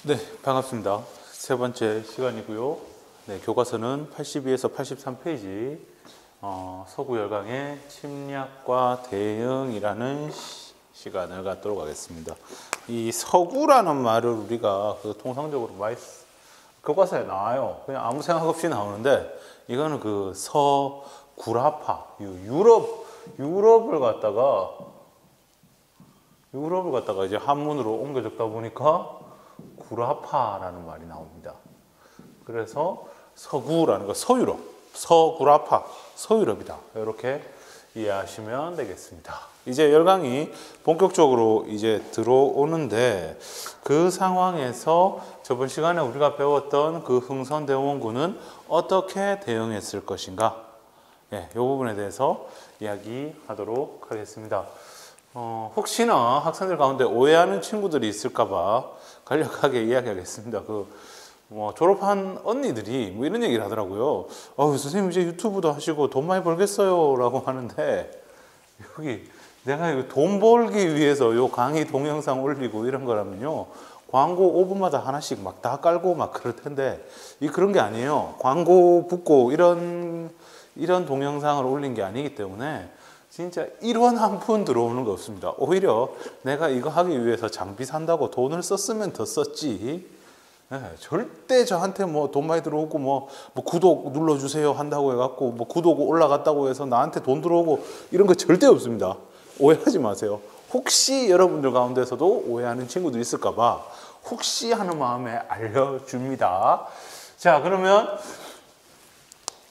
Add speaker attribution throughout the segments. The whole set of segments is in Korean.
Speaker 1: 네, 반갑습니다. 세 번째 시간이고요. 네, 교과서는 82에서 83페이지 서구 열강의 침략과 대응이라는 시간을 갖도록 하겠습니다. 이 서구라는 말을 우리가 통상적으로 많이 교과서에 나와요. 그냥 아무 생각 없이 나오는데 이거는 그 서구라파, 유럽을 갖다가 이제 한문으로 옮겨 적다 보니까 구라파라는 말이 나옵니다. 그래서 서구라는 거 서유럽, 서구라파, 서유럽이다. 이렇게 이해하시면 되겠습니다. 이제 열강이 본격적으로 이제 들어오는데 그 상황에서 저번 시간에 우리가 배웠던 그 흥선대원군은 어떻게 대응했을 것인가? 예, 이 부분에 대해서 이야기하도록 하겠습니다. 혹시나 학생들 가운데 오해하는 친구들이 있을까봐 간략하게 이야기하겠습니다. 졸업한 언니들이 이런 얘기를 하더라고요. 선생님 이제 유튜브도 하시고 돈 많이 벌겠어요 라고 하는데, 여기 내가 이거 돈 벌기 위해서 요 강의 동영상 올리고 이런 거라면요, 광고 5분마다 하나씩 막 다 깔고 막 그럴 텐데, 그런 게 아니에요. 광고 붙고 이런 동영상을 올린 게 아니기 때문에 진짜 1원 한 푼 들어오는 거 없습니다. 오히려 내가 이거 하기 위해서 장비 산다고 돈을 썼으면 더 썼지. 네, 절대 저한테 돈 많이 들어오고 뭐 구독 눌러주세요 한다고 해갖고 구독 올라갔다고 해서 나한테 돈 들어오고 이런 거 절대 없습니다. 오해하지 마세요. 혹시 여러분들 가운데서도 오해하는 친구들 있을까봐 혹시 하는 마음에 알려줍니다. 자, 그러면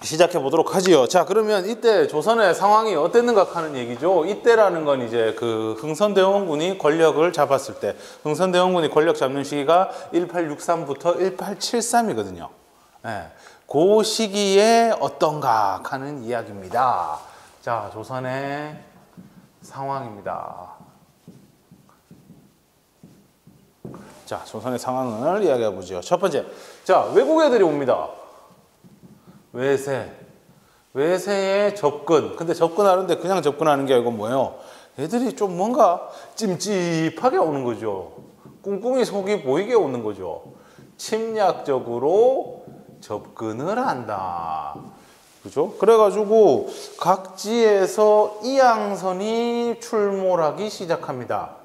Speaker 1: 시작해 보도록 하지요. 자, 그러면 이때 조선의 상황이 어땠는가 하는 얘기죠. 이때라는 건 이제 흥선대원군이 권력을 잡았을 때, 흥선대원군이 권력 잡는 시기가 1863부터 1873이거든요. 예, 그 시기에 어떤가 하는 이야기입니다. 자, 조선의 상황입니다. 자, 조선의 상황을 이야기해 보죠. 첫 번째, 자, 외국 애들이 옵니다. 외세의 접근. 근데 접근하는데 그냥 접근하는 게 아니고 뭐예요? 애들이 좀 뭔가 찜찜하게 오는 거죠. 꿍꿍이 속이 보이게 오는 거죠. 침략적으로 접근을 한다. 그죠? 그래가지고 각지에서 이양선이 출몰하기 시작합니다.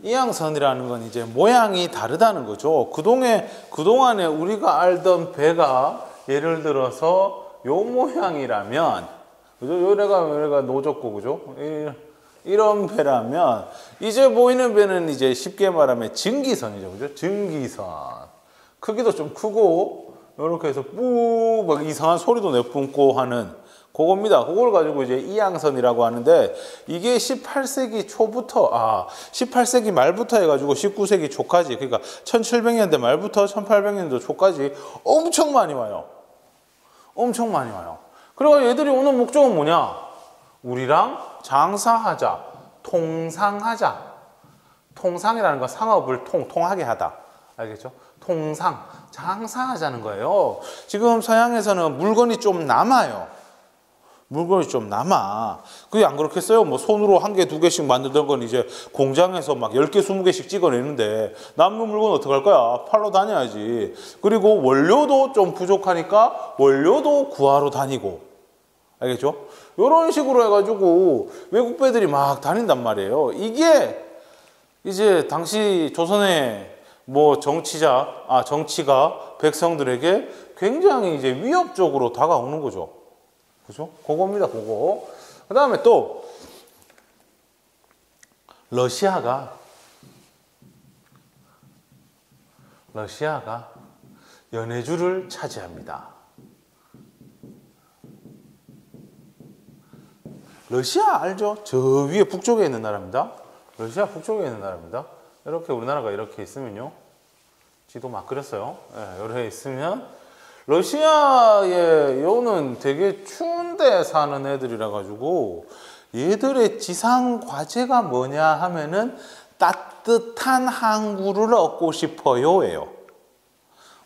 Speaker 1: 이양선이라는 건 이제 모양이 다르다는 거죠. 그동안에 우리가 알던 배가 예를 들어서 요 모양이라면, 그죠? 요래가 노졌고, 그죠? 이런 배라면, 이제 보이는 배는 이제 쉽게 말하면 증기선이죠. 그죠? 증기선. 크기도 좀 크고, 요렇게 해서 막 이상한 소리도 내뿜고 하는 그겁니다. 그걸 가지고 이제 이양선이라고 하는데, 이게 18세기 초부터, 18세기 말부터 해가지고 19세기 초까지, 그러니까 1700년대 말부터 1800년대 초까지 엄청 많이 와요. 엄청 많이 와요. 그래서 얘들이 오는 목적은 뭐냐? 우리랑 장사하자, 통상하자. 통상이라는 건 상업을 통하게 하다. 알겠죠? 통상, 장사하자는 거예요. 지금 서양에서는 물건이 좀 남아요. 그게 안 그렇겠어요? 손으로 한 개, 두 개씩 만들던 건 이제 공장에서 막 10개, 20개씩 찍어내는데 남는 물건 어떡할 거야? 팔러 다녀야지. 그리고 원료도 좀 부족하니까 원료도 구하러 다니고. 알겠죠? 이런 식으로 해가지고 외국 배들이 막 다닌단 말이에요. 이게 이제 당시 조선의 정치가 백성들에게 굉장히 이제 위협적으로 다가오는 거죠. 그죠? 그겁니다, 그거. 그 다음에 또, 러시아가 연해주를 차지합니다. 러시아 알죠? 저 위에 북쪽에 있는 나라입니다. 러시아 북쪽에 있는 나라입니다. 이렇게 우리나라가 이렇게 있으면요. 지도 막 그렸어요. 네, 이렇게 있으면, 러시아에 요는 되게 추운데 사는 애들이라 가지고 얘들의 지상 과제가 뭐냐 하면은 따뜻한 항구를 얻고 싶어요예요.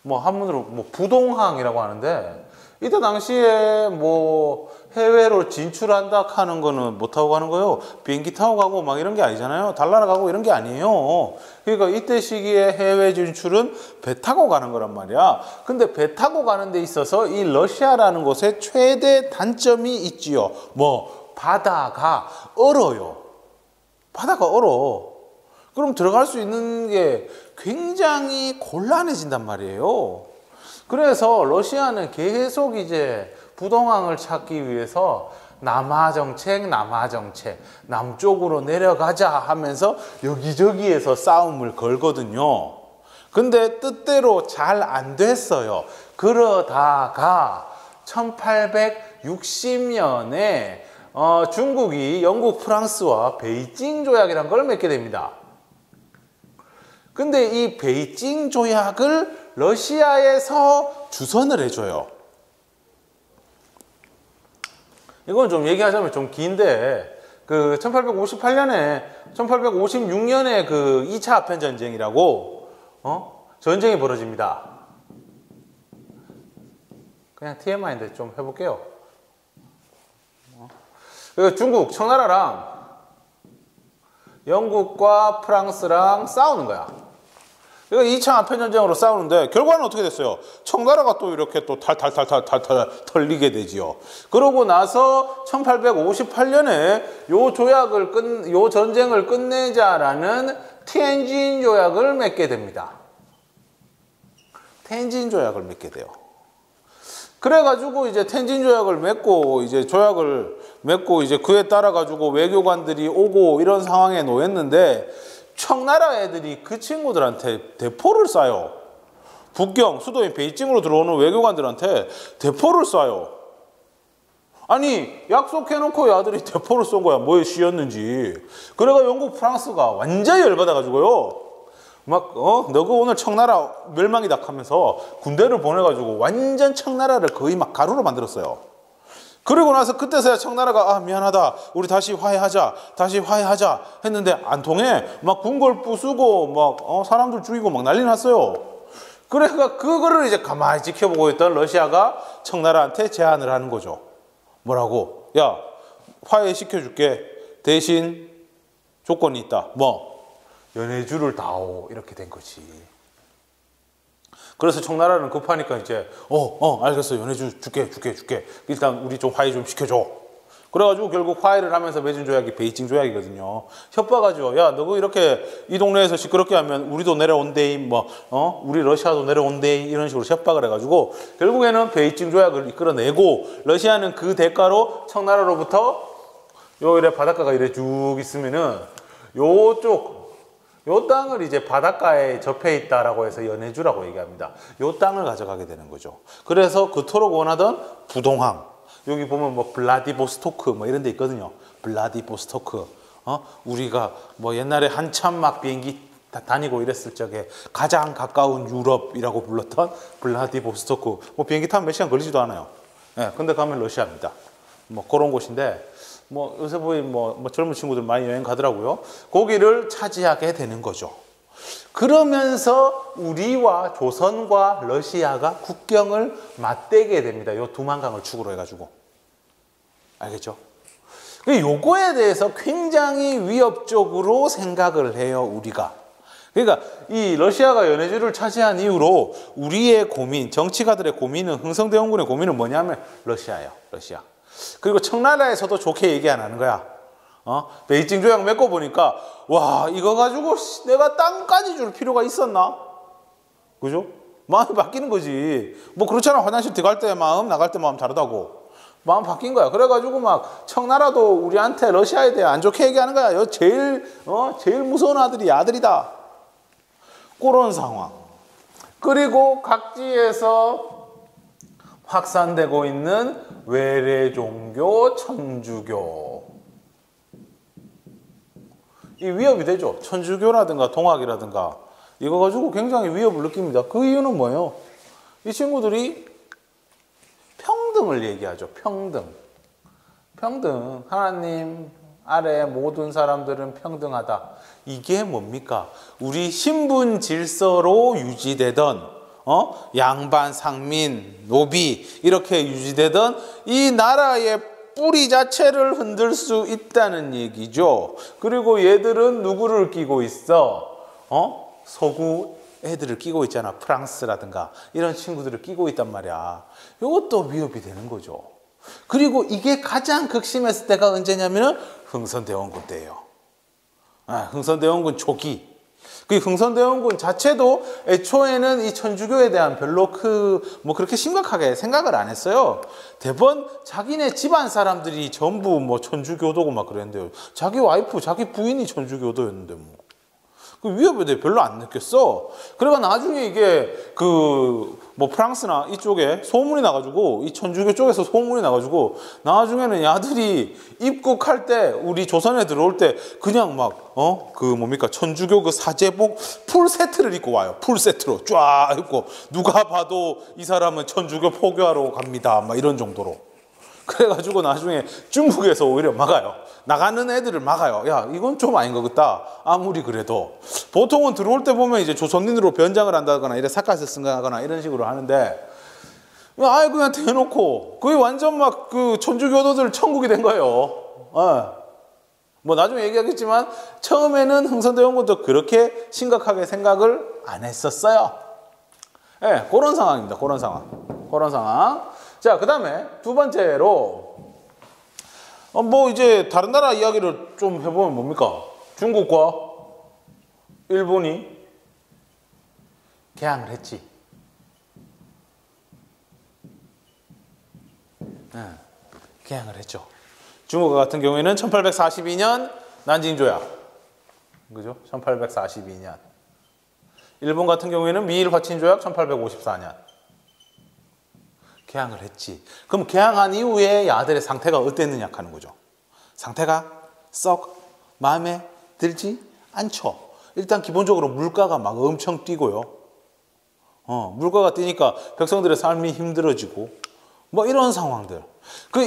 Speaker 1: 한문으로 부동항이라고 하는데, 이때 당시에 뭐 해외로 진출한다 하는 거는 못 타고 가는 거예요. 비행기 타고 가고 막 이런 게 아니잖아요. 달나라 가고 이런 게 아니에요. 그러니까 이때 시기에 해외 진출은 배 타고 가는 거란 말이야. 근데 배 타고 가는 데 있어서 이 러시아라는 곳에 최대 단점이 있지요. 뭐 바다가 얼어요. 바다가 얼어. 그럼 들어갈 수 있는 게 굉장히 곤란해진단 말이에요. 그래서 러시아는 계속 이제 부동항을 찾기 위해서 남하 정책, 남쪽으로 내려가자 하면서 여기저기에서 싸움을 걸거든요. 근데 뜻대로 잘 안 됐어요. 그러다가 1860년에 중국이 영국, 프랑스와 베이징 조약이라는 걸 맺게 됩니다. 근데 이 베이징 조약을 러시아에서 주선을 해줘요. 이건 좀 얘기하자면 좀 긴데, 1856년에 그 2차 아편 전쟁이라고, 전쟁이 벌어집니다. 그냥 TMI인데 좀 해볼게요. 중국, 청나라랑 영국과 프랑스랑 싸우는 거야. 그러니까 2차 아편전쟁으로 싸우는데 결과는 어떻게 됐어요? 청나라가 또 이렇게 또 탈탈 털리게 되지요. 그러고 나서 1858년에 요 전쟁을 끝내자라는 텐진 조약을 맺게 됩니다. 텐진 조약을 맺게 돼요. 그래가지고 이제 텐진 조약을 맺고 이제 그에 따라 가지고 외교관들이 오고 이런 상황에 놓였는데 청나라 애들이 그 친구들한테 대포를 쏴요. 북경 수도인 베이징으로 들어오는 외교관들한테 대포를 쏴요. 아니 약속해놓고 아들이 대포를 쏜 거야. 뭐에 씌었는지. 그래가 영국 프랑스가 완전히 열받아가지고요. 막 너가 오늘 청나라 멸망이다 하면서 군대를 보내가지고 완전 청나라를 거의 막 가루로 만들었어요. 그리고 나서 그때서야 청나라가 미안하다 우리 다시 화해하자 했는데 안 통해. 막 궁궐 부수고 막 사람들 죽이고 막 난리 났어요. 그러니까 그거를 이제 가만히 지켜보고 있던 러시아가 청나라한테 제안을 하는 거죠. 뭐라고? 야 화해시켜줄게. 대신 조건이 있다. 뭐? 연해주를 다오. 이렇게 된 거지. 그래서 청나라는 급하니까 이제 알겠어. 연해주 줄게. 일단 우리 좀 화해 좀 시켜줘. 그래가지고 결국 화해를 하면서 맺은 조약이 베이징 조약이거든요. 협박하죠. 야 너가 이렇게 이 동네에서 시끄럽게 하면 우리도 내려온대이 우리 러시아도 내려온대이 이런 식으로 협박을 해가지고 결국에는 베이징 조약을 이끌어내고 러시아는 그 대가로 청나라로부터 이래 바닷가가 이래 쭉 있으면은 요 땅을 이제 바닷가에 접해 있다라고 해서 연해주라고 얘기합니다. 요 땅을 가져가게 되는 거죠. 그래서 그토록 원하던 부동항. 여기 보면 뭐 블라디보스토크 뭐 이런 데 있거든요. 블라디보스토크. 우리가 뭐 옛날에 한참 막 비행기 다니고 이랬을 적에 가장 가까운 유럽이라고 불렀던 블라디보스토크. 뭐 비행기 타면 몇 시간 걸리지도 않아요. 예, 근데 가면 러시아입니다. 뭐 그런 곳인데 뭐 요새 보인 뭐 젊은 친구들 많이 여행 가더라고요. 거기를 차지하게 되는 거죠. 그러면서 우리와 조선과 러시아가 국경을 맞대게 됩니다. 요 두만강을 축으로 해가지고. 알겠죠? 요거에 대해서 굉장히 위협적으로 생각을 해요, 우리가. 그러니까 이 러시아가 연해주를 차지한 이후로 우리의 고민, 정치가들의 고민은, 흥성대원군의 고민은 뭐냐면 러시아예요, 러시아. 그리고 청나라에서도 좋게 얘기 안 하는 거야. 베이징 조약 맺고 보니까 와 이거 가지고 내가 땅까지 줄 필요가 있었나? 그죠? 마음이 바뀌는 거지. 뭐 그렇잖아. 화장실 들어갈 때 마음, 나갈 때 마음 다르다고. 마음 바뀐 거야. 그래가지고 막 청나라도 우리한테 러시아에 대해 안 좋게 얘기하는 거야. 제일 무서운 아들이 아들이다. 그런 상황. 그리고 각지에서 확산되고 있는 외래 종교, 천주교. 이 위협이 되죠. 천주교라든가 동학이라든가 이거 가지고 굉장히 위협을 느낍니다. 그 이유는 뭐예요? 이 친구들이 평등을 얘기하죠. 평등. 하나님 아래 모든 사람들은 평등하다. 이게 뭡니까? 우리 신분 질서로 유지되던 양반, 상민, 노비 이렇게 유지되던 이 나라의 뿌리 자체를 흔들 수 있다는 얘기죠. 그리고 얘들은 누구를 끼고 있어? 서구 애들을 끼고 있잖아. 프랑스라든가 이런 친구들을 끼고 있단 말이야. 이것도 위협이 되는 거죠. 그리고 이게 가장 극심했을 때가 언제냐면은 흥선대원군 때예요. 흥선대원군 초기. 그 흥선대원군 자체도 애초에는 이 천주교에 대한 별로 그렇게 심각하게 생각을 안 했어요. 대번 자기네 집안 사람들이 전부 뭐 천주교도고 막 그랬는데요. 자기 와이프, 자기 부인이 천주교도였는데 그 위협에 대해 별로 안 느꼈어. 그래가 나중에 이게 뭐 프랑스나 이쪽에 소문이 나가지고 이 천주교 쪽에서 소문이 나가지고 나중에는 야들이 입국할 때 우리 조선에 들어올 때 그냥 막 천주교 그 사제복 풀 세트를 입고 와요. 풀 세트로 쫙 입고 누가 봐도 이 사람은 천주교 포교하러 갑니다. 막 이런 정도로. 그래가지고 나중에 중국에서 오히려 막아요. 나가는 애들을 막아요. 야, 이건 좀 아닌 것 같다. 아무리 그래도. 보통은 들어올 때 보면 이제 조선인으로 변장을 한다거나, 이래 사카스 승가거나 이런 식으로 하는데, 아예 그냥 대놓고, 그게 완전 막 그 천주교도들 천국이 된 거예요. 뭐 나중에 얘기하겠지만, 처음에는 흥선대원군도 그렇게 심각하게 생각을 안 했었어요. 그런 상황입니다. 그런 상황. 자, 그 다음에 두 번째로, 뭐 이제 다른 나라 이야기를 좀 해보면 뭡니까? 중국과 일본이 개항을 했지. 개항을 했죠. 중국 같은 경우에는 1842년 난징조약. 그죠? 1842년. 일본 같은 경우에는 미일화친조약 1854년. 개항을 했지. 그럼 개항한 이후에 야들의 상태가 어땠느냐 하는 거죠. 상태가 썩 마음에 들지 않죠. 일단 기본적으로 물가가 막 엄청 뛰고요. 물가가 뛰니까 백성들의 삶이 힘들어지고 뭐 이런 상황들.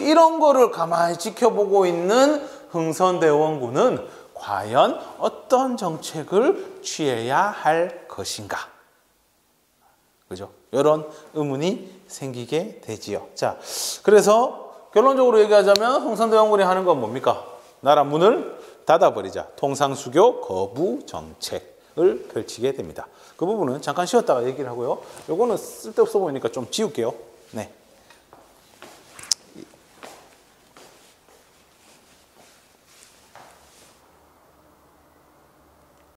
Speaker 1: 이런 거를 가만히 지켜보고 있는 흥선대원군은 과연 어떤 정책을 취해야 할 것인가. 그죠? 이런 의문이 생기게 되지요. 자, 그래서 결론적으로 얘기하자면 흥선대원군이 하는 건 뭡니까? 나라 문을 닫아버리자. 통상수교 거부 정책을 펼치게 됩니다. 그 부분은 잠깐 쉬었다가 얘기를 하고요. 요거는 쓸데없어 보이니까 좀 지울게요. 네.